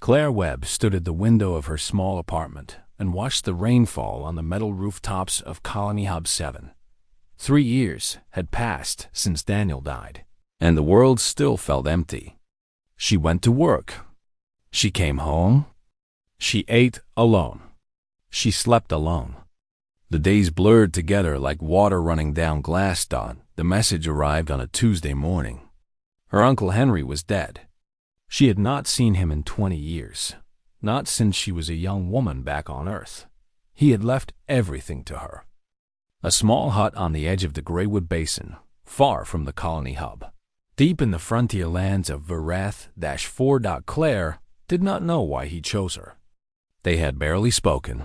Claire Webb stood at the window of her small apartment and watched the rain fall on the metal rooftops of Colony Hub 7. 3 years had passed since Daniel died, and the world still felt empty. She went to work. She came home. She ate alone. She slept alone. The days blurred together like water running down glass. The message arrived on a Tuesday morning. Her Uncle Henry was dead. She had not seen him in 20 years, not since she was a young woman back on Earth. He had left everything to her. A small hut on the edge of the Greywood Basin, far from the colony hub, deep in the frontier lands of Verath-4. Claire did not know why he chose her. They had barely spoken,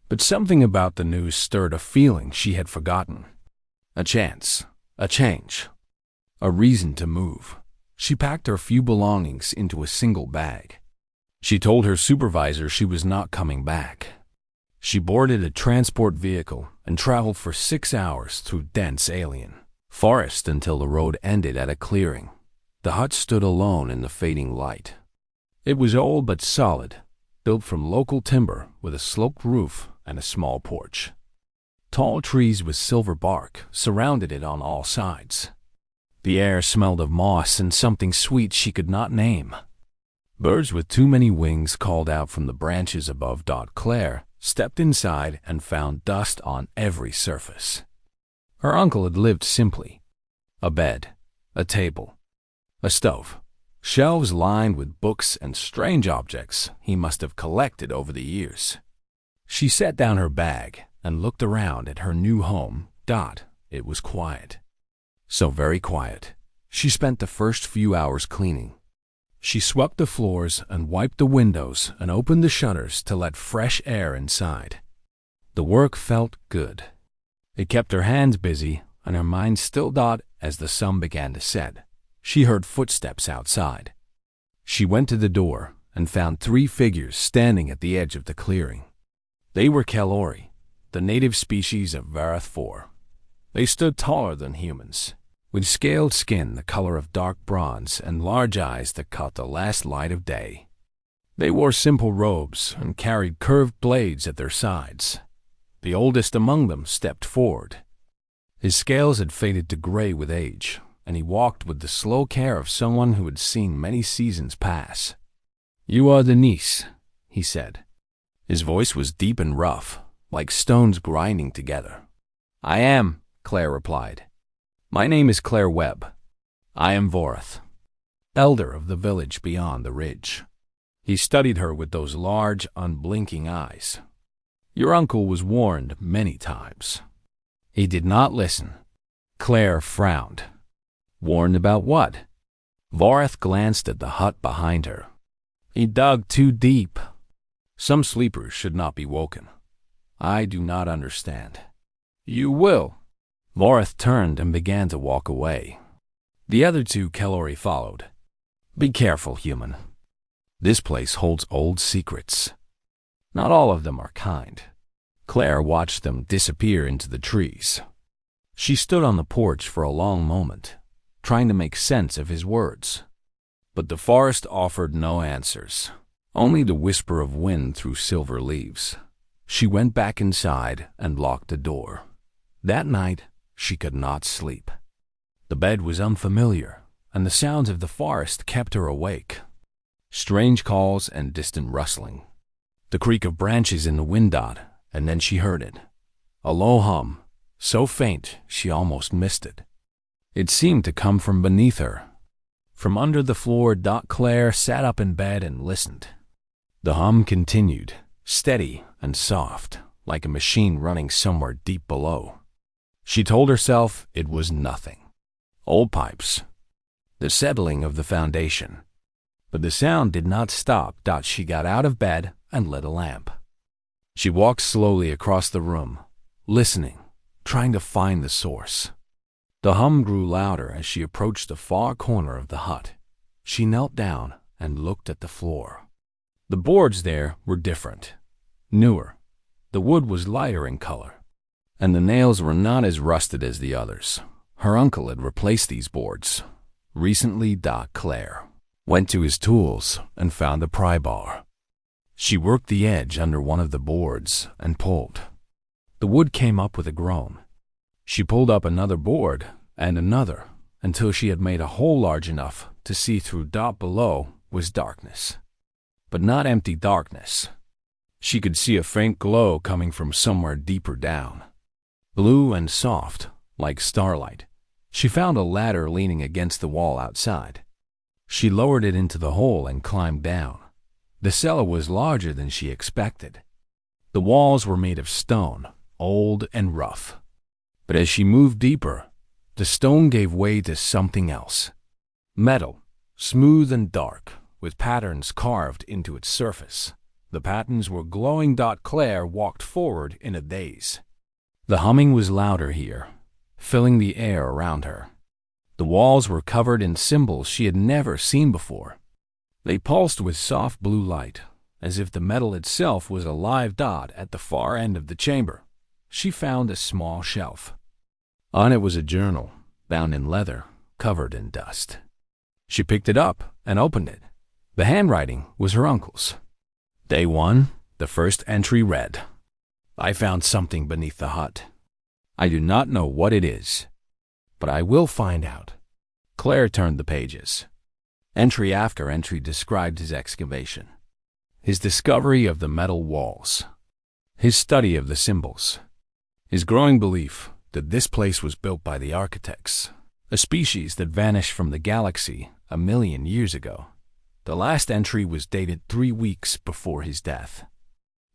but something about the news stirred a feeling she had forgotten. A chance, a change, a reason to move. She packed her few belongings into a single bag. She told her supervisor she was not coming back. She boarded a transport vehicle and traveled for 6 hours through dense alien forest until the road ended at a clearing. The hut stood alone in the fading light. It was old but solid, built from local timber with a sloped roof and a small porch. Tall trees with silver bark surrounded it on all sides. The air smelled of moss and something sweet she could not name. Birds with too many wings called out from the branches above. Claire stepped inside and found dust on every surface. Her uncle had lived simply. A bed, a table, a stove, shelves lined with books and strange objects he must have collected over the years. She set down her bag and looked around at her new home. It was quiet. So very quiet. She spent the first few hours cleaning. She swept the floors and wiped the windows and opened the shutters to let fresh air inside. The work felt good. It kept her hands busy and her mind still. As the sun began to set, she heard footsteps outside. She went to the door and found 3 figures standing at the edge of the clearing. They were Kalori, the native species of Verath-4. They stood taller than humans, with scaled skin the color of dark bronze and large eyes that caught the last light of day. They wore simple robes and carried curved blades at their sides. The oldest among them stepped forward. His scales had faded to gray with age, and he walked with the slow care of someone who had seen many seasons pass. "You are Denise," he said. His voice was deep and rough, like stones grinding together. "I am," Claire replied. "My name is Claire Webb. I am Vorath, elder of the village beyond the ridge." He studied her with those large, unblinking eyes. "Your uncle was warned many times." He did not listen. Claire frowned. "Warned about what?" Vorath glanced at the hut behind her. "He dug too deep. Some sleepers should not be woken. I do not understand." "You will." Vorath turned and began to walk away. The other 2 Kalori followed. "Be careful, human. This place holds old secrets. Not all of them are kind." Claire watched them disappear into the trees. She stood on the porch for a long moment, trying to make sense of his words. But the forest offered no answers, only the whisper of wind through silver leaves. She went back inside and locked the door. That night, she could not sleep. The bed was unfamiliar, and the sounds of the forest kept her awake. Strange calls and distant rustling. The creak of branches in the wind. And then she heard it. A low hum, so faint she almost missed it. It seemed to come from beneath her. From under the floor. Claire sat up in bed and listened. The hum continued, steady and soft, like a machine running somewhere deep below. She told herself it was nothing. Old pipes. The settling of the foundation. But the sound did not stop. She got out of bed and lit a lamp. She walked slowly across the room, listening, trying to find the source. The hum grew louder as she approached the far corner of the hut. She knelt down and looked at the floor. The boards there were different, newer. The wood was lighter in color, and the nails were not as rusted as the others. Her uncle had replaced these boards recently. Claire went to his tools, and found a pry bar. She worked the edge under one of the boards and pulled. The wood came up with a groan. She pulled up another board and another until she had made a hole large enough to see through. Below was darkness, but not empty darkness. She could see a faint glow coming from somewhere deeper down, blue and soft, like starlight. She found a ladder leaning against the wall outside. She lowered it into the hole and climbed down. The cellar was larger than she expected. The walls were made of stone, old and rough. But as she moved deeper, the stone gave way to something else. Metal, smooth and dark, with patterns carved into its surface. The patterns were glowing. Claire walked forward in a daze. The humming was louder here, filling the air around her. The walls were covered in symbols she had never seen before. They pulsed with soft blue light, as if the metal itself was a live dot. At the far end of the chamber, she found a small shelf. On it was a journal, bound in leather, covered in dust. She picked it up and opened it. The handwriting was her uncle's. Day 1, the first entry read, "I found something beneath the hut. I do not know what it is, but I will find out." Claire turned the pages. Entry after entry described his excavation, his discovery of the metal walls, his study of the symbols, his growing belief that this place was built by the architects, a species that vanished from the galaxy 1,000,000 years ago. The last entry was dated 3 weeks before his death.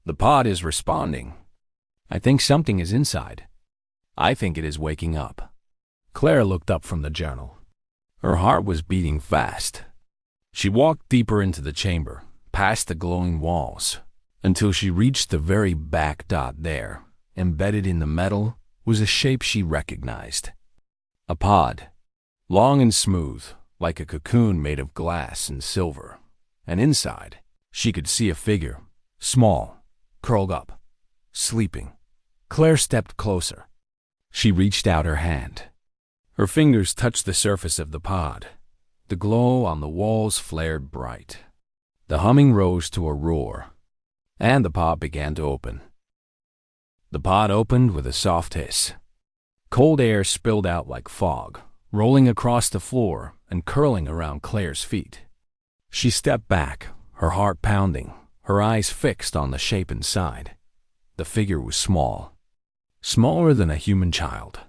"The pod is responding. I think something is inside. I think it is waking up." Claire looked up from the journal. Her heart was beating fast. She walked deeper into the chamber, past the glowing walls, until she reached the very back. There, embedded in the metal, was a shape she recognized. A pod, long and smooth, like a cocoon made of glass and silver. And inside, she could see a figure, small, curled up, sleeping. Claire stepped closer. She reached out her hand. Her fingers touched the surface of the pod. The glow on the walls flared bright. The humming rose to a roar, and the pod began to open. The pod opened with a soft hiss. Cold air spilled out like fog, rolling across the floor and curling around Claire's feet. She stepped back, her heart pounding, her eyes fixed on the shape inside. The figure was small, smaller than a human child.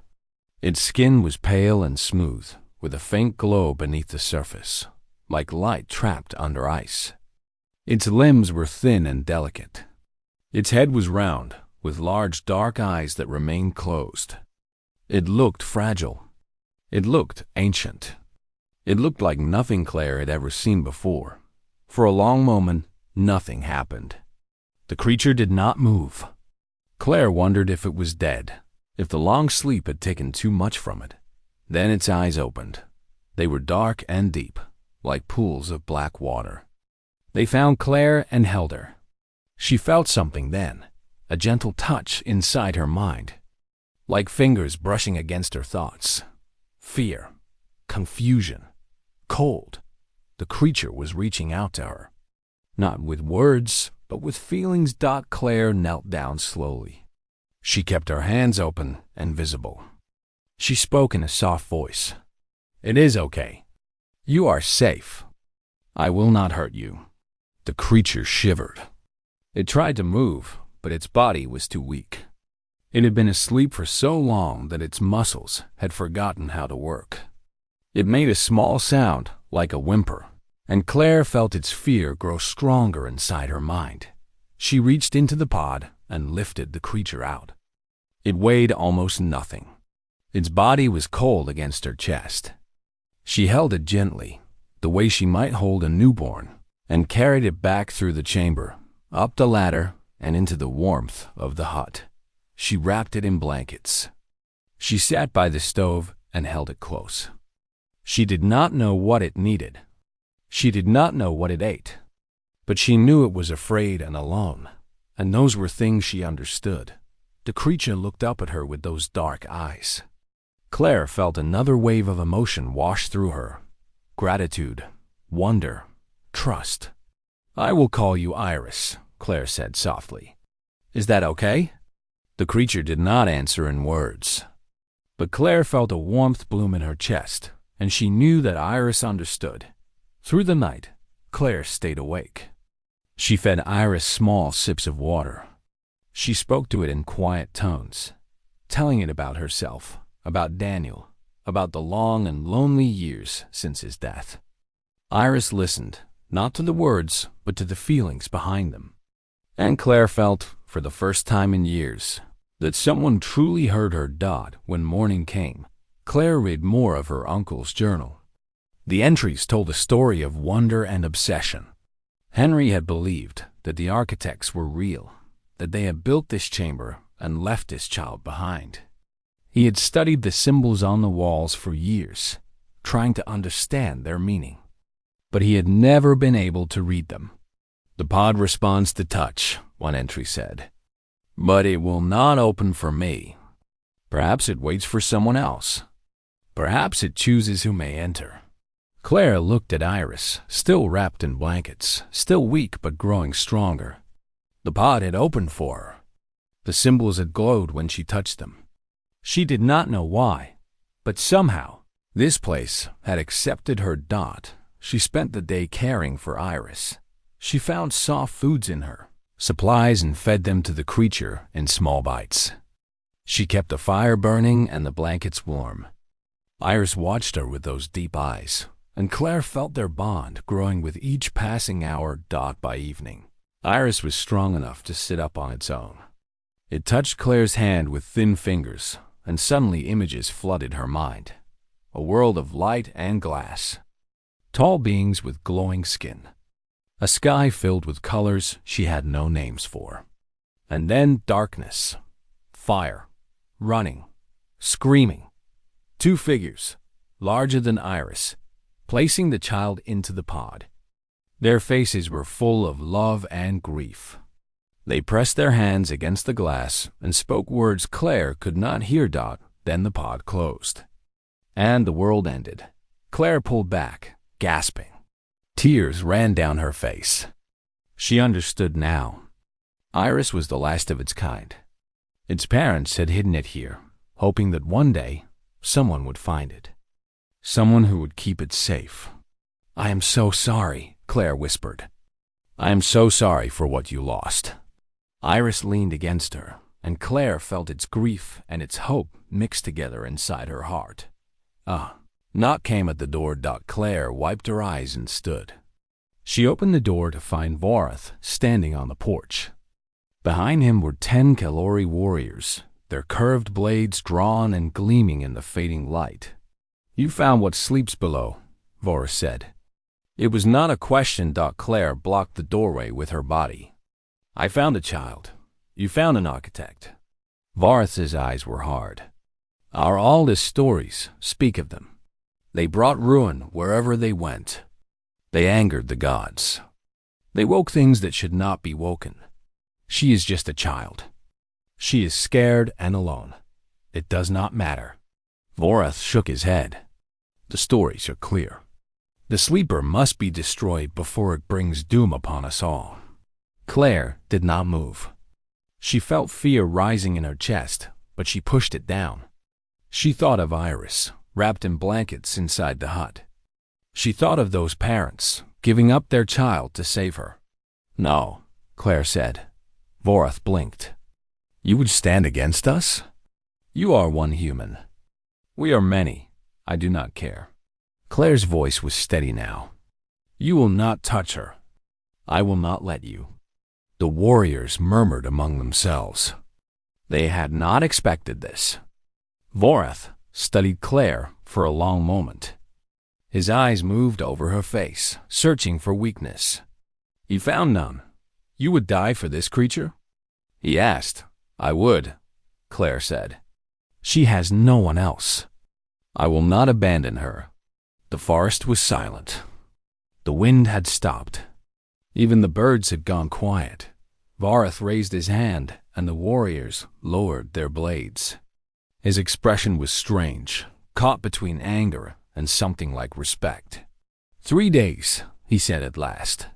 Its skin was pale and smooth, with a faint glow beneath the surface, like light trapped under ice. Its limbs were thin and delicate. Its head was round, with large dark eyes that remained closed. It looked fragile. It looked ancient. It looked like nothing Claire had ever seen before. For a long moment, nothing happened. The creature did not move. Claire wondered if it was dead, if the long sleep had taken too much from it. Then its eyes opened. They were dark and deep, like pools of black water. They found Claire and held her. She felt something then, a gentle touch inside her mind, like fingers brushing against her thoughts. Fear, confusion, cold. The creature was reaching out to her. Not with words, but with feelings. Claire knelt down slowly. She kept her hands open and visible. She spoke in a soft voice. "It is okay. You are safe. I will not hurt you." The creature shivered. It tried to move, but its body was too weak. It had been asleep for so long that its muscles had forgotten how to work. It made a small sound, like a whimper, and Claire felt its fear grow stronger inside her mind. She reached into the pod and lifted the creature out. It weighed almost nothing. Its body was cold against her chest. She held it gently, the way she might hold a newborn, and carried it back through the chamber, up the ladder, and into the warmth of the hut. She wrapped it in blankets. She sat by the stove and held it close. She did not know what it needed. She did not know what it ate. But she knew it was afraid and alone, and those were things she understood. The creature looked up at her with those dark eyes. Claire felt another wave of emotion wash through her. Gratitude, wonder, trust. "I will call you Iris," Claire said softly. "Is that okay?" The creature did not answer in words, but Claire felt a warmth bloom in her chest, and she knew that Iris understood. Through the night, Claire stayed awake. She fed Iris small sips of water. She spoke to it in quiet tones, telling it about herself, about Daniel, about the long and lonely years since his death. Iris listened, not to the words, but to the feelings behind them. And Claire felt, for the first time in years, that someone truly heard her. When morning came, Claire read more of her uncle's journal. The entries told a story of wonder and obsession. Henry had believed that the architects were real, that they had built this chamber and left his child behind. He had studied the symbols on the walls for years, trying to understand their meaning, but he had never been able to read them. "The pod responds to touch," one entry said, "but it will not open for me. Perhaps it waits for someone else. Perhaps it chooses who may enter." Claire looked at Iris, still wrapped in blankets, still weak but growing stronger. The pod had opened for her. The symbols had glowed when she touched them. She did not know why, but somehow this place had accepted her. She spent the day caring for Iris. She found soft foods in her, supplies, and fed them to the creature in small bites. She kept the fire burning and the blankets warm. Iris watched her with those deep eyes, and Claire felt their bond growing with each passing hour. By evening, Iris was strong enough to sit up on its own. It touched Claire's hand with thin fingers, and suddenly images flooded her mind. A world of light and glass. Tall beings with glowing skin. A sky filled with colors she had no names for. And then darkness. Fire. Running. Screaming. Two figures, larger than Iris, placing the child into the pod. Their faces were full of love and grief. They pressed their hands against the glass and spoke words Claire could not hear. Then the pod closed. And the world ended. Claire pulled back, gasping. Tears ran down her face. She understood now. Iris was the last of its kind. Its parents had hidden it here, hoping that one day someone would find it. Someone who would keep it safe. "I am so sorry," Claire whispered. "I am so sorry for what you lost." Iris leaned against her, and Claire felt its grief and its hope mixed together inside her heart. Knock came at the door. Claire wiped her eyes and stood. She opened the door to find Vorath standing on the porch. Behind him were 10 Kalori warriors, their curved blades drawn and gleaming in the fading light. "You found what sleeps below," Vorath said. It was not a question. Claire blocked the doorway with her body. "I found a child. You found an architect." Vorath's eyes were hard. "Our oldest stories speak of them. They brought ruin wherever they went. They angered the gods. They woke things that should not be woken. She is just a child. She is scared and alone. It does not matter." Vorath shook his head. "The stories are clear. The sleeper must be destroyed before it brings doom upon us all." Claire did not move. She felt fear rising in her chest, but she pushed it down. She thought of Iris, wrapped in blankets inside the hut. She thought of those parents, giving up their child to save her. "No," Claire said. Vorath blinked. "You would stand against us? You are one human. We are many. I do not care." Claire's voice was steady now. "You will not touch her. I will not let you." The warriors murmured among themselves. They had not expected this. Vorath studied Claire for a long moment. His eyes moved over her face, searching for weakness. "He found none. You would die for this creature?" he asked. "I would," Claire said. "She has no one else. I will not abandon her." The forest was silent. The wind had stopped. Even the birds had gone quiet. Vorath raised his hand, and the warriors lowered their blades. His expression was strange, caught between anger and something like respect. 3 days, he said at last.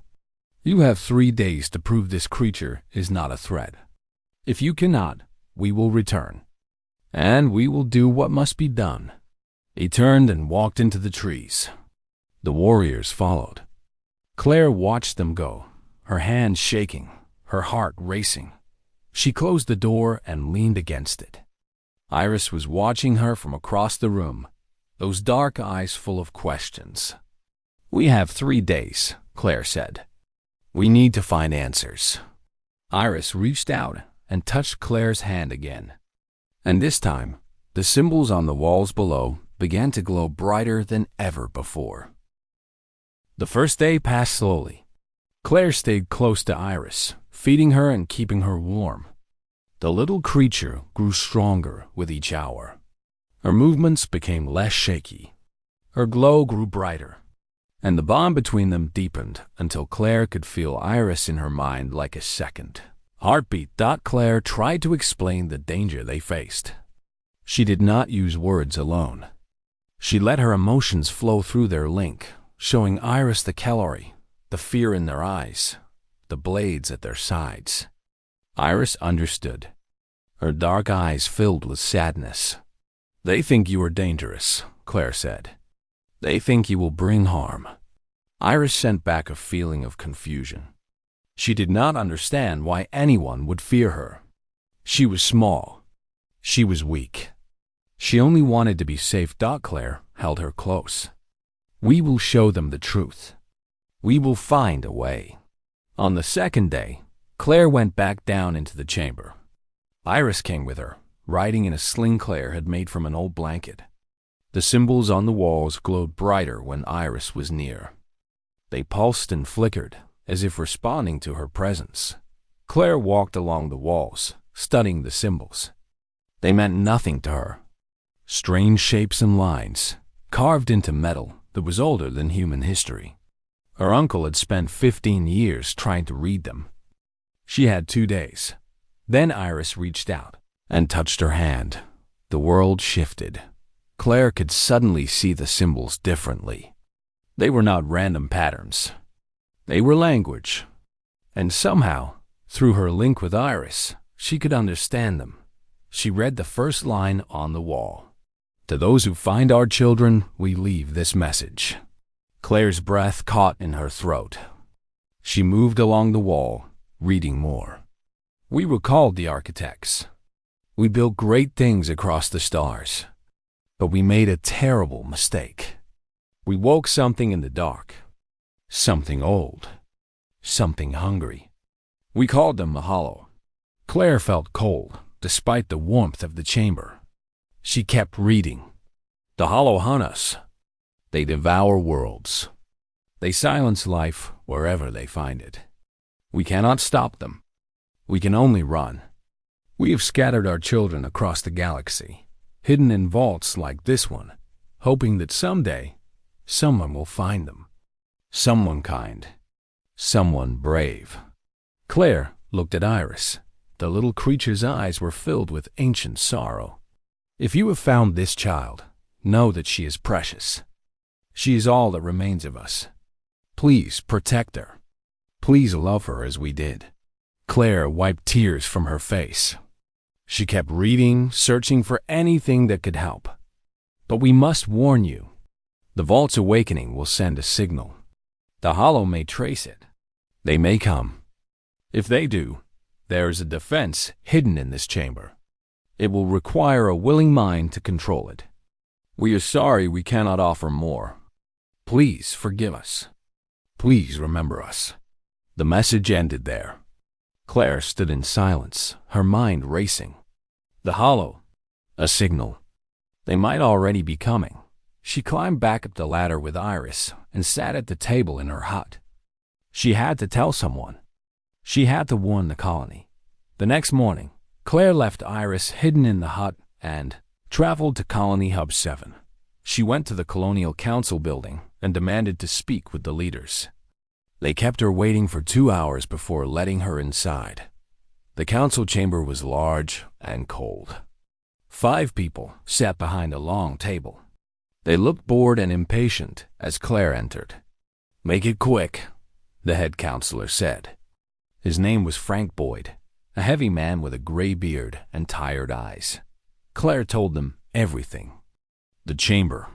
You have 3 days to prove this creature is not a threat. If you cannot, we will return. And we will do what must be done. He turned and walked into the trees. The warriors followed. Claire watched them go, her hands shaking, her heart racing. She closed the door and leaned against it. Iris was watching her from across the room, those dark eyes full of questions. We have 3 days, Claire said. We need to find answers. Iris reached out and touched Claire's hand again. And this time, the symbols on the walls below began to glow brighter than ever before. The first day passed slowly. Claire stayed close to Iris, feeding her and keeping her warm. The little creature grew stronger with each hour. Her movements became less shaky. Her glow grew brighter, and the bond between them deepened until Claire could feel Iris in her mind like a second heartbeat. Claire tried to explain the danger they faced. She did not use words alone. She let her emotions flow through their link, showing Iris the calorie, the fear in their eyes, the blades at their sides. Iris understood. Her dark eyes filled with sadness. They think you are dangerous, Claire said. They think you will bring harm. Iris sent back a feeling of confusion. She did not understand why anyone would fear her. She was small. She was weak. She only wanted to be safe. Claire held her close. We will show them the truth. We will find a way. On the second day, Claire went back down into the chamber. Iris came with her, riding in a sling Claire had made from an old blanket. The symbols on the walls glowed brighter when Iris was near. They pulsed and flickered, as if responding to her presence. Claire walked along the walls, studying the symbols. They meant nothing to her. Strange shapes and lines, carved into metal that was older than human history. Her uncle had spent 15 years trying to read them. She had 2 days. Then Iris reached out and touched her hand. The world shifted. Claire could suddenly see the symbols differently. They were not random patterns. They were language. And somehow, through her link with Iris, she could understand them. She read the first line on the wall. To those who find our children, we leave this message. Claire's breath caught in her throat. She moved along the wall, reading more. We were called the architects. We built great things across the stars. But we made a terrible mistake. We woke something in the dark. Something old. Something hungry. We called them the Hollow. Claire felt cold, despite the warmth of the chamber. She kept reading. The Hollow hunt us. They devour worlds. They silence life wherever they find it. We cannot stop them. We can only run. We have scattered our children across the galaxy, hidden in vaults like this one, hoping that someday someone will find them. Someone kind. Someone brave. Claire looked at Iris. The little creature's eyes were filled with ancient sorrow. If you have found this child, know that she is precious. She is all that remains of us. Please protect her. Please love her as we did. Claire wiped tears from her face. She kept reading, searching for anything that could help. But we must warn you. The vault's awakening will send a signal. The Hollow may trace it. They may come. If they do, there is a defense hidden in this chamber. It will require a willing mind to control it. We are sorry we cannot offer more. Please forgive us. Please remember us. The message ended there. Claire stood in silence, her mind racing. The Hollow. A signal. They might already be coming. She climbed back up the ladder with Iris and sat at the table in her hut. She had to tell someone. She had to warn the colony. The next morning, Claire left Iris hidden in the hut and traveled to Colony Hub 7. She went to the Colonial Council building and demanded to speak with the leaders. They kept her waiting for 2 hours before letting her inside. The council chamber was large and cold. 5 people sat behind a long table. They looked bored and impatient as Claire entered. Make it quick, the head counselor said. His name was Frank Boyd, a heavy man with a gray beard and tired eyes. Claire told them everything. The chamber,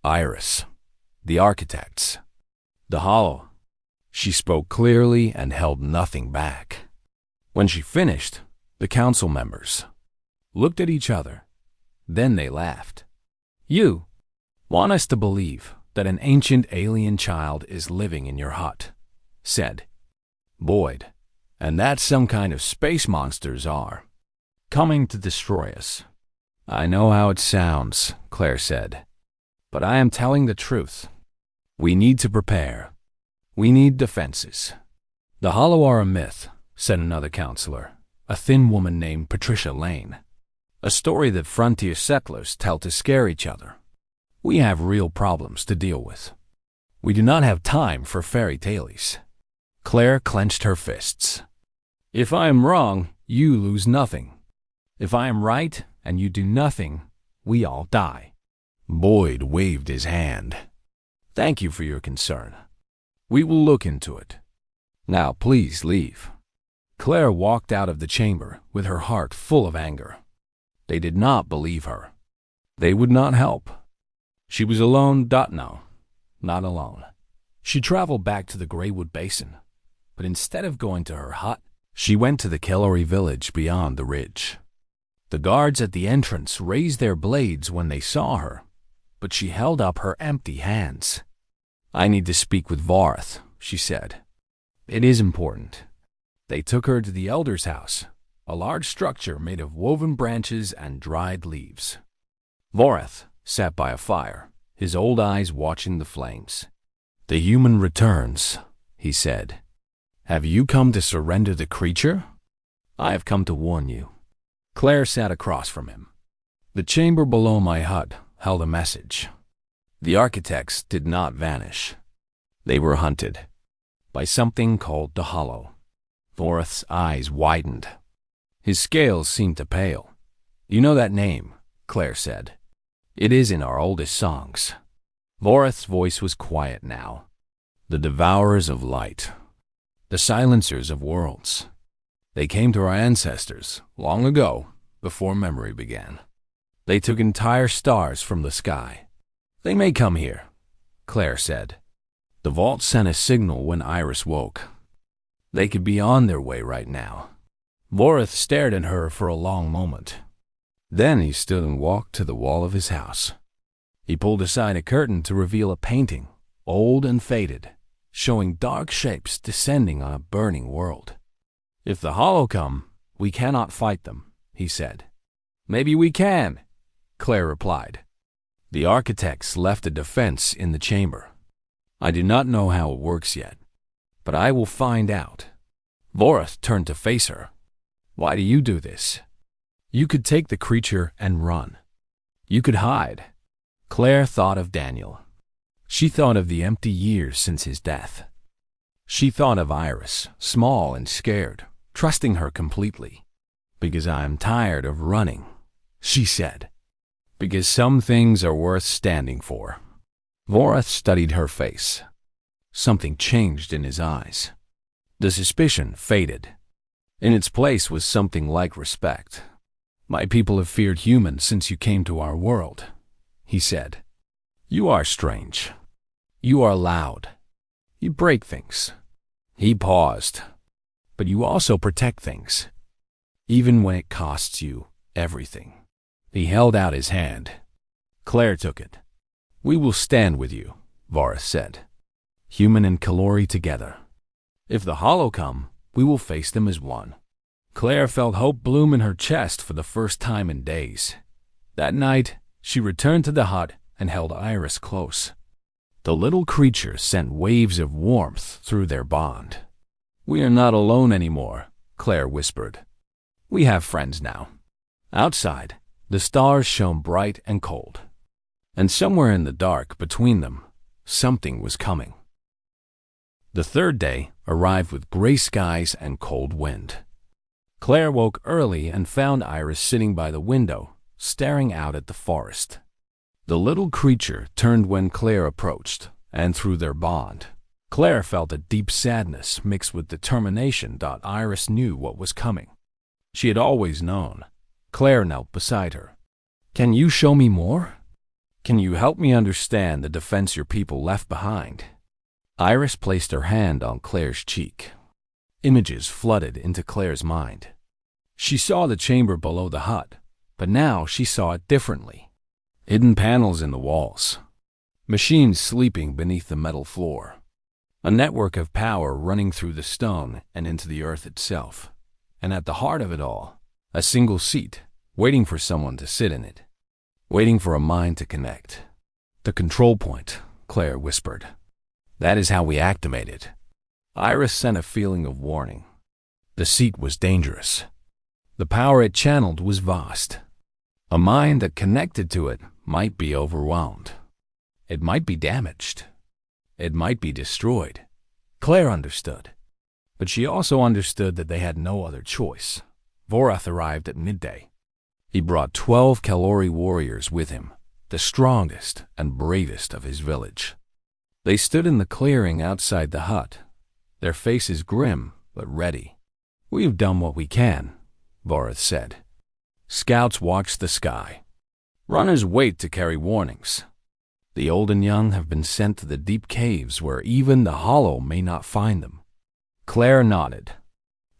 Iris, the architects, the hollow. She spoke clearly and held nothing back. When she finished, the council members looked at each other. Then they laughed. You want us to believe that an ancient alien child is living in your hut, said Boyd, and that some kind of space monsters are coming to destroy us. I know how it sounds, Claire said, but I am telling the truth. We need to prepare. We need defenses. The hollow are a myth, said another counselor, a thin woman named Patricia Lane. A story that frontier settlers tell to scare each other. We have real problems to deal with. We do not have time for fairy tales. Claire clenched her fists. If I am wrong, you lose nothing. If I am right and you do nothing, we all die. Boyd waved his hand. Thank you for your concern. We will look into it. Now please leave. Claire walked out of the chamber with her heart full of anger. They did not believe her. They would not help. She was alone, no, not alone. She traveled back to the Greywood Basin, but instead of going to her hut, she went to the Kellori village beyond the ridge. The guards at the entrance raised their blades when they saw her, but she held up her empty hands. I need to speak with Vorath, she said. It is important. They took her to the elder's house, a large structure made of woven branches and dried leaves. Vorath sat by a fire, his old eyes watching the flames. The human returns, he said. Have you come to surrender the creature? I have come to warn you. Claire sat across from him. The chamber below my hut held a message. The architects did not vanish. They were hunted by something called the Hollow. Vorath's eyes widened. His scales seemed to pale. You know that name, Claire said. It is in our oldest songs. Vorath's voice was quiet now. The devourers of light. The silencers of worlds. They came to our ancestors long ago, before memory began. They took entire stars from the sky. They may come here, Claire said. The vault sent a signal when Iris woke. They could be on their way right now. Vorath stared at her for a long moment. Then he stood and walked to the wall of his house. He pulled aside a curtain to reveal a painting, old and faded, showing dark shapes descending on a burning world. If the Hollow come, we cannot fight them, he said. Maybe we can, Claire replied. The architects left a defense in the chamber. I do not know how it works yet, but I will find out. Vorath turned to face her. Why do you do this? You could take the creature and run. You could hide. Claire thought of Daniel. She thought of the empty years since his death. She thought of Iris, small and scared, trusting her completely. Because I am tired of running, she said. Because some things are worth standing for. Vorath studied her face. Something changed in his eyes. The suspicion faded. In its place was something like respect. My people have feared humans since you came to our world, he said. You are strange. You are loud. You break things. He paused. But you also protect things, even when it costs you everything. He held out his hand. Claire took it. We will stand with you, Vorath said. Human and Kellori together. If the Hollow come, we will face them as one. Claire felt hope bloom in her chest for the first time in days. That night, she returned to the hut and held Iris close. The little creature sent waves of warmth through their bond. We are not alone anymore, Claire whispered. We have friends now. Outside, the stars shone bright and cold. And somewhere in the dark between them, something was coming. The third day arrived with gray skies and cold wind. Claire woke early and found Iris sitting by the window, staring out at the forest. The little creature turned when Claire approached, and through their bond, Claire felt a deep sadness mixed with determination. Iris knew what was coming. She had always known. Claire knelt beside her. "Can you show me more? Can you help me understand the defense your people left behind?" Iris placed her hand on Claire's cheek. Images flooded into Claire's mind. She saw the chamber below the hut, but now she saw it differently. Hidden panels in the walls. Machines sleeping beneath the metal floor. A network of power running through the stone and into the earth itself. And at the heart of it all, a single seat, waiting for someone to sit in it. Waiting for a mind to connect. "The control point," Claire whispered. "That is how we activate it." Iris sent a feeling of warning. The seat was dangerous. The power it channeled was vast. A mind that connected to it might be overwhelmed. It might be damaged. It might be destroyed. Claire understood. But she also understood that they had no other choice. Vorath arrived at midday. He brought 12 Kalori warriors with him, the strongest and bravest of his village. They stood in the clearing outside the hut, their faces grim but ready. "We've done what we can," Vorath said. Scouts watch the sky. Runners wait to carry warnings. The old and young have been sent to the deep caves where even the hollow may not find them. Claire nodded.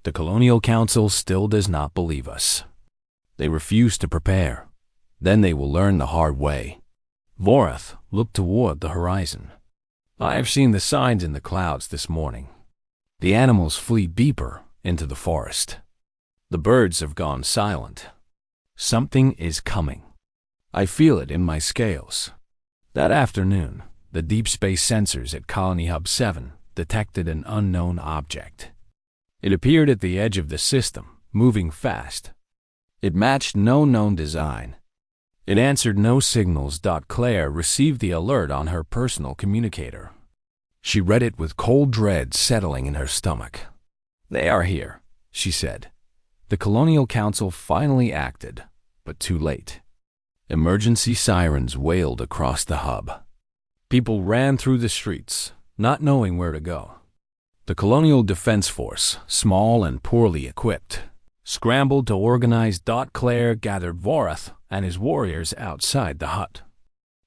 The Colonial Council still does not believe us. They refuse to prepare. Then they will learn the hard way. Vorath looked toward the horizon. "I have seen the signs in the clouds this morning. The animals flee deeper into the forest. The birds have gone silent. Something is coming. I feel it in my scales." That afternoon, the deep space sensors at Colony Hub 7 detected an unknown object. It appeared at the edge of the system, moving fast. It matched no known design. It answered no signals. Claire received the alert on her personal communicator. She read it with cold dread settling in her stomach. "They are here," she said. The Colonial Council finally acted, but too late. Emergency sirens wailed across the hub. People ran through the streets, not knowing where to go. The Colonial Defense Force, small and poorly equipped, scrambled to organize. Claire gathered Vorath and his warriors outside the hut.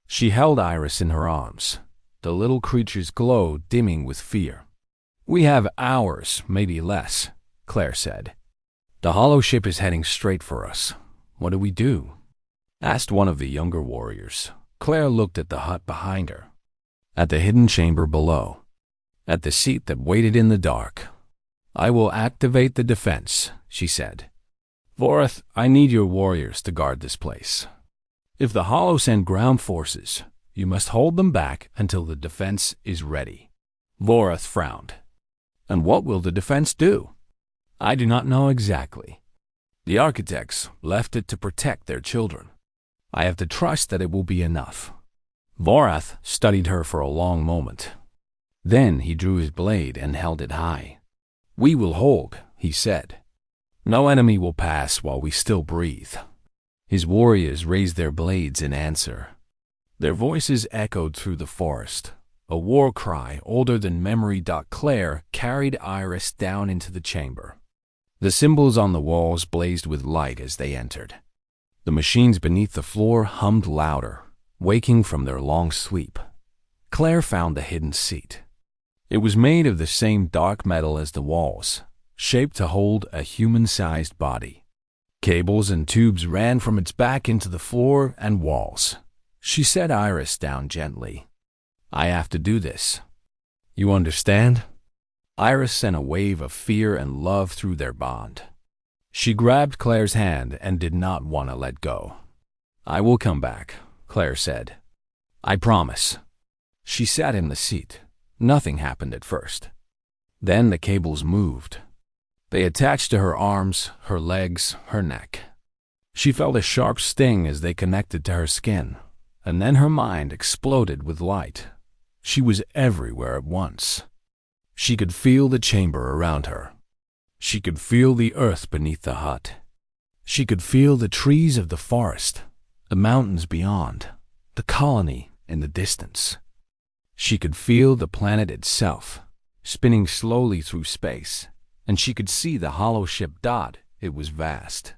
She held Iris in her arms, the little creature's glow dimming with fear. "We have hours, maybe less," Claire said. "The hollow ship is heading straight for us. What do we do?" asked one of the younger warriors. Claire looked at the hut behind her, at the hidden chamber below, at the seat that waited in the dark. "I will activate the defense," she said. "Vorath, I need your warriors to guard this place. If the hollow send ground forces, you must hold them back until the defense is ready." Vorath frowned. "And what will the defense do?" "I do not know exactly. The architects left it to protect their children. I have to trust that it will be enough." Vorath studied her for a long moment. Then he drew his blade and held it high. "We will hold," he said. "No enemy will pass while we still breathe." His warriors raised their blades in answer. Their voices echoed through the forest, a war cry older than memory. Claire carried Iris down into the chamber. The symbols on the walls blazed with light as they entered. The machines beneath the floor hummed louder, waking from their long sleep. Claire found the hidden seat. It was made of the same dark metal as the walls, shaped to hold a human-sized body. Cables and tubes ran from its back into the floor and walls. She set Iris down gently. "I have to do this. You understand?" Iris sent a wave of fear and love through their bond. She grabbed Claire's hand and did not want to let go. "I will come back," Claire said. "I promise." She sat in the seat. Nothing happened at first. Then the cables moved. They attached to her arms, her legs, her neck. She felt a sharp sting as they connected to her skin, and then her mind exploded with light. She was everywhere at once. She could feel the chamber around her. She could feel the earth beneath the hut. She could feel the trees of the forest, the mountains beyond, the colony in the distance. She could feel the planet itself, spinning slowly through space, and she could see the hollow ship Dot. It was vast,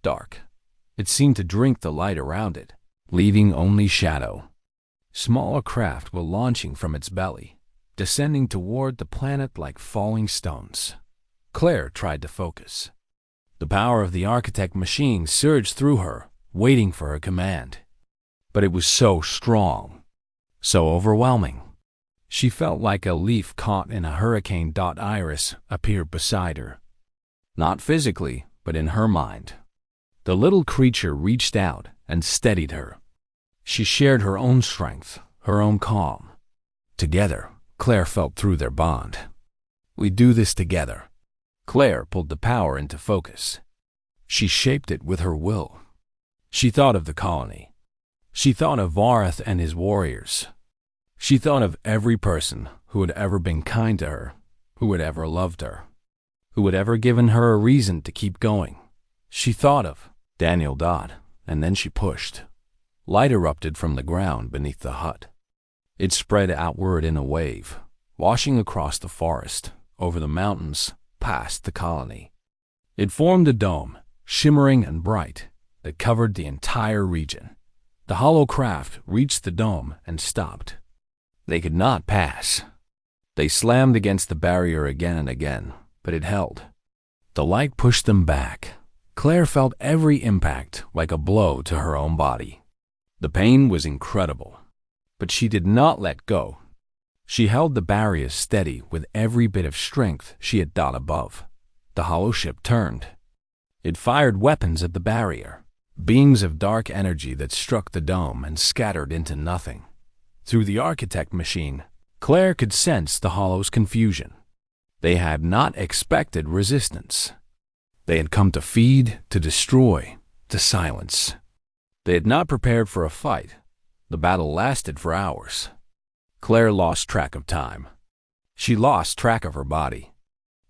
dark. It seemed to drink the light around it, leaving only shadow. Smaller craft were launching from its belly, descending toward the planet like falling stones. Claire tried to focus. The power of the architect machine surged through her, waiting for her command. But it was so strong, so overwhelming. She felt like a leaf caught in a hurricane. Iris appeared beside her. Not physically, but in her mind. The little creature reached out and steadied her. She shared her own strength, her own calm. Together, Claire felt through their bond. We do this together. Claire pulled the power into focus. She shaped it with her will. She thought of the colony. She thought of Vareth and his warriors. She thought of every person who had ever been kind to her, who had ever loved her, who had ever given her a reason to keep going. She thought of Daniel Dodd, and then she pushed. Light erupted from the ground beneath the hut. It spread outward in a wave, washing across the forest, over the mountains, past the colony. It formed a dome, shimmering and bright, that covered the entire region. The hollow craft reached the dome and stopped. They could not pass. They slammed against the barrier again and again, but it held. The light pushed them back. Claire felt every impact like a blow to her own body. The pain was incredible, but she did not let go. She held the barrier steady with every bit of strength she had got above. The hollow ship turned. It fired weapons at the barrier, beams of dark energy that struck the dome and scattered into nothing. Through the architect machine, Claire could sense the hollow's confusion. They had not expected resistance. They had come to feed, to destroy, to silence. They had not prepared for a fight. The battle lasted for hours. Claire lost track of time. She lost track of her body.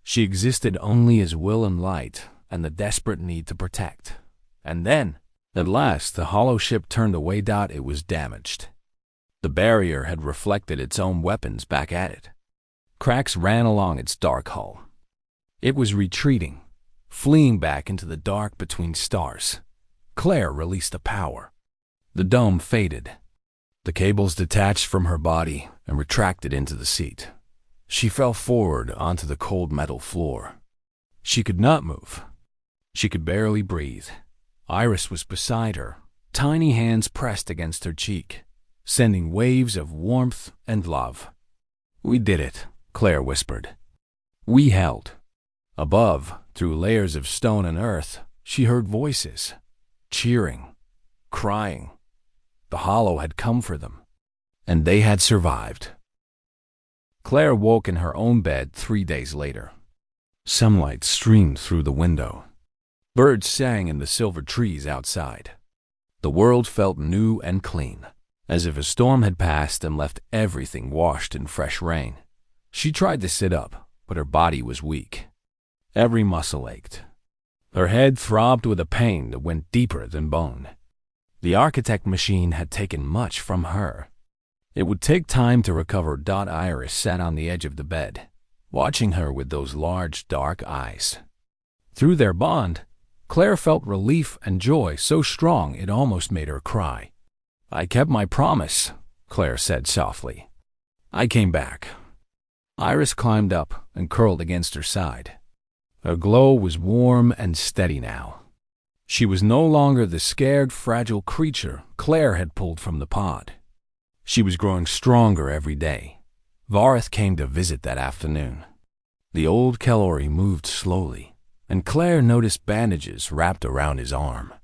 She existed only as will and light and the desperate need to protect. And then, at last, the hollow ship turned away. It was damaged. The barrier had reflected its own weapons back at it. Cracks ran along its dark hull. It was retreating, fleeing back into the dark between stars. Claire released the power. The dome faded. The cables detached from her body and retracted into the seat. She fell forward onto the cold metal floor. She could not move. She could barely breathe. Iris was beside her, tiny hands pressed against her cheek, sending waves of warmth and love. "We did it," Claire whispered. "We held." Above, through layers of stone and earth, she heard voices, cheering, crying. The hollow had come for them, and they had survived. Claire woke in her own bed 3 days later. Sunlight streamed through the window. Birds sang in the silver trees outside. The world felt new and clean, as if a storm had passed and left everything washed in fresh rain. She tried to sit up, but her body was weak. Every muscle ached. Her head throbbed with a pain that went deeper than bone. The architect machine had taken much from her. It would take time to recover. Iris sat on the edge of the bed, watching her with those large, dark eyes. Through their bond, Claire felt relief and joy so strong it almost made her cry. "I kept my promise," Claire said softly. "I came back." Iris climbed up and curled against her side. Her glow was warm and steady now. She was no longer the scared, fragile creature Claire had pulled from the pod. She was growing stronger every day. Vareth came to visit that afternoon. The old Kellori moved slowly, and Claire noticed bandages wrapped around his arm.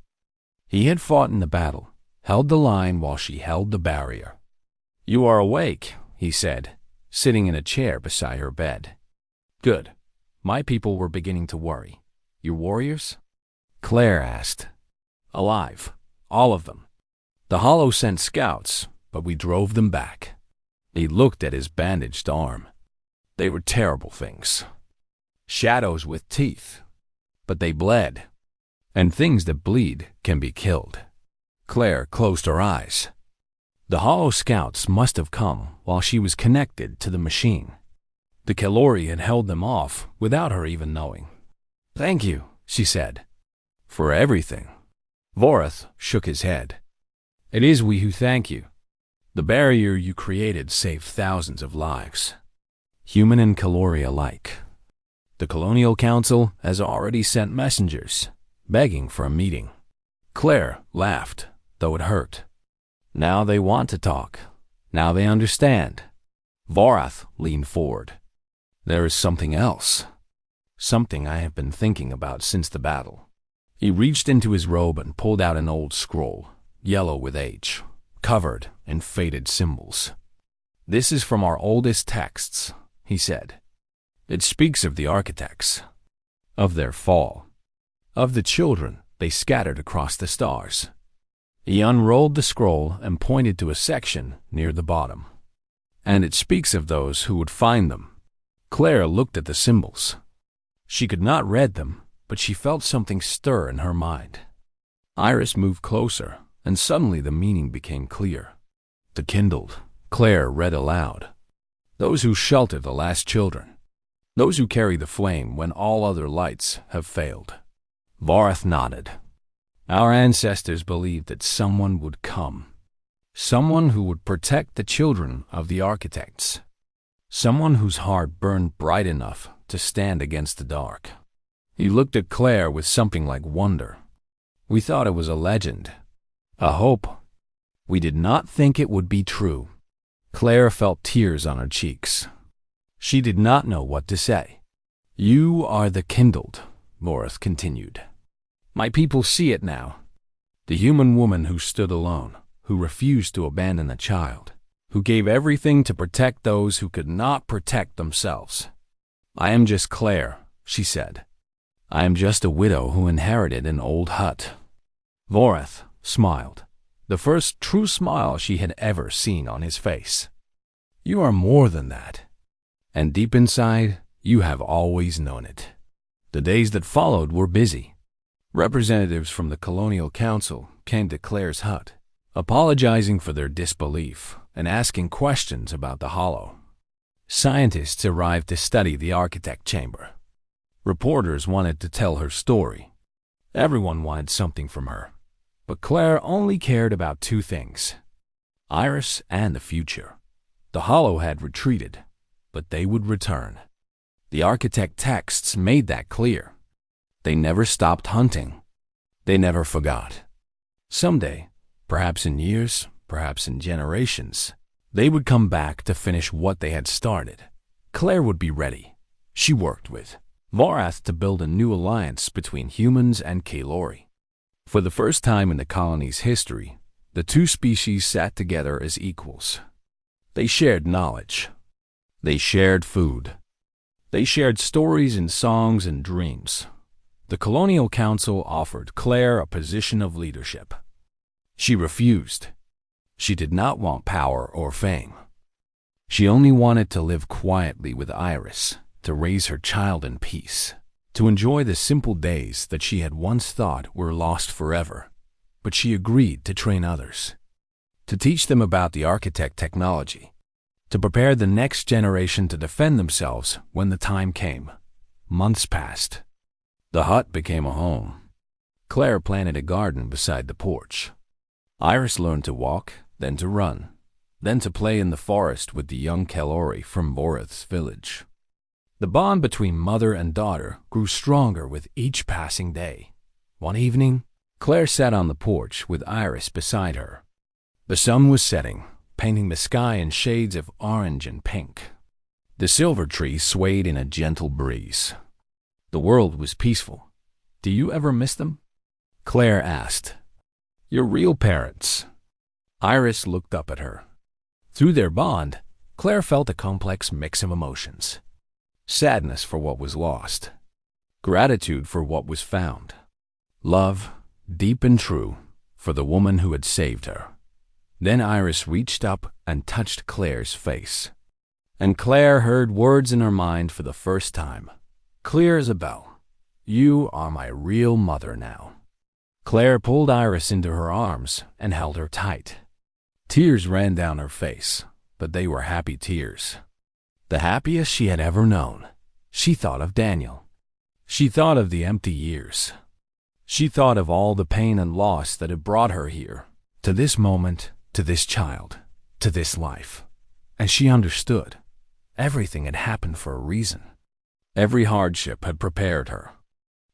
He had fought in the battle, held the line while she held the barrier. "You are awake," he said, sitting in a chair beside her bed. "Good. My people were beginning to worry. Your warriors?" Claire asked. "Alive. All of them. The hollow sent scouts, but we drove them back." He looked at his bandaged arm. "They were terrible things. Shadows with teeth. But they bled. And things that bleed can be killed." Claire closed her eyes. The Hollow Scouts must have come while she was connected to the machine. The Kalori had held them off without her even knowing. "Thank you," she said. "For everything." Vorath shook his head. "It is we who thank you. The barrier you created saved thousands of lives, human and Kalori alike. The Colonial Council has already sent messengers, begging for a meeting." Claire laughed, though it hurt. "Now they want to talk. Now they understand." Vorath leaned forward. "There is something else. Something I have been thinking about since the battle." He reached into his robe and pulled out an old scroll, yellow with age, covered in faded symbols. "This is from our oldest texts," he said. "It speaks of the architects, of their fall, of the children they scattered across the stars." He unrolled the scroll and pointed to a section near the bottom. "And it speaks of those who would find them." Claire looked at the symbols. She could not read them, but she felt something stir in her mind. Iris moved closer, and suddenly the meaning became clear. "The kindled," Claire read aloud. "Those who shelter the last children. Those who carry the flame when all other lights have failed." Vorath nodded. "Our ancestors believed that someone would come. Someone who would protect the children of the architects. Someone whose heart burned bright enough to stand against the dark." He looked at Claire with something like wonder. "We thought it was a legend, a hope. We did not think it would be true." Claire felt tears on her cheeks. She did not know what to say. "You are the kindled," Vorath continued. "My people see it now. The human woman who stood alone, who refused to abandon a child, who gave everything to protect those who could not protect themselves. I am just Claire," she said. "I am just a widow who inherited an old hut." Vorath smiled, the first true smile she had ever seen on his face. "You are more than that. And deep inside, you have always known it." The days that followed were busy. Representatives from the Colonial Council came to Claire's hut, apologizing for their disbelief and asking questions about the Hollow. Scientists arrived to study the architect chamber. Reporters wanted to tell her story. Everyone wanted something from her. But Claire only cared about two things: Iris and the future. The Hollow had retreated, but they would return. The architect texts made that clear. They never stopped hunting. They never forgot. Someday, perhaps in years, perhaps in generations, they would come back to finish what they had started. Claire would be ready. She worked with Vorath to build a new alliance between humans and Kalori. For the first time in the colony's history, the two species sat together as equals. They shared knowledge. They shared food. They shared stories and songs and dreams. The Colonial Council offered Claire a position of leadership. She refused. She did not want power or fame. She only wanted to live quietly with Iris, to raise her child in peace, to enjoy the simple days that she had once thought were lost forever. But she agreed to train others, to teach them about the architect technology, to prepare the next generation to defend themselves when the time came. Months passed. The hut became a home. Claire planted a garden beside the porch. Iris learned to walk, then to run, then to play in the forest with the young Kalori from Vorath's village. The bond between mother and daughter grew stronger with each passing day. One evening, Claire sat on the porch with Iris beside her. The sun was setting, painting the sky in shades of orange and pink. The silver trees swayed in a gentle breeze. The world was peaceful. "Do you ever miss them?" Claire asked. "Your real parents." Iris looked up at her. Through their bond, Claire felt a complex mix of emotions. Sadness for what was lost. Gratitude for what was found. Love, deep and true, for the woman who had saved her. Then Iris reached up and touched Claire's face. And Claire heard words in her mind for the first time. Clear as a bell. "You are my real mother now." Claire pulled Iris into her arms and held her tight. Tears ran down her face, but they were happy tears. The happiest she had ever known. She thought of Daniel. She thought of the empty years. She thought of all the pain and loss that had brought her here, to this moment, to this child, to this life. And she understood. Everything had happened for a reason. Every hardship had prepared her.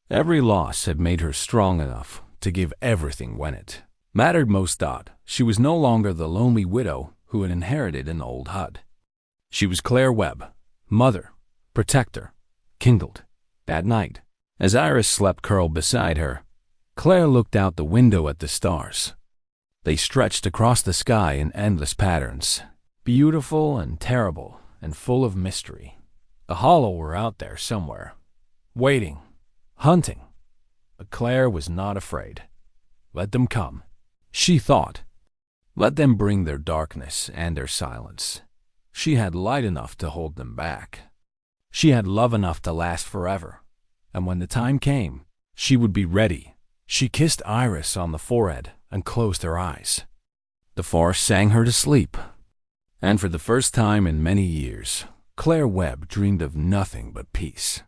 Every loss had made her strong enough to give everything when it mattered most. She was no longer the lonely widow who had inherited an old hut. She was Claire Webb, mother, protector, kindled. That night, as Iris slept curled beside her, Claire looked out the window at the stars. They stretched across the sky in endless patterns, beautiful and terrible and full of mystery. The Hollow were out there somewhere, waiting, hunting. But Claire was not afraid. Let them come, she thought. Let them bring their darkness and their silence. She had light enough to hold them back. She had love enough to last forever. And when the time came, she would be ready. She kissed Iris on the forehead and closed her eyes. The forest sang her to sleep. And for the first time in many years, Claire Webb dreamed of nothing but peace.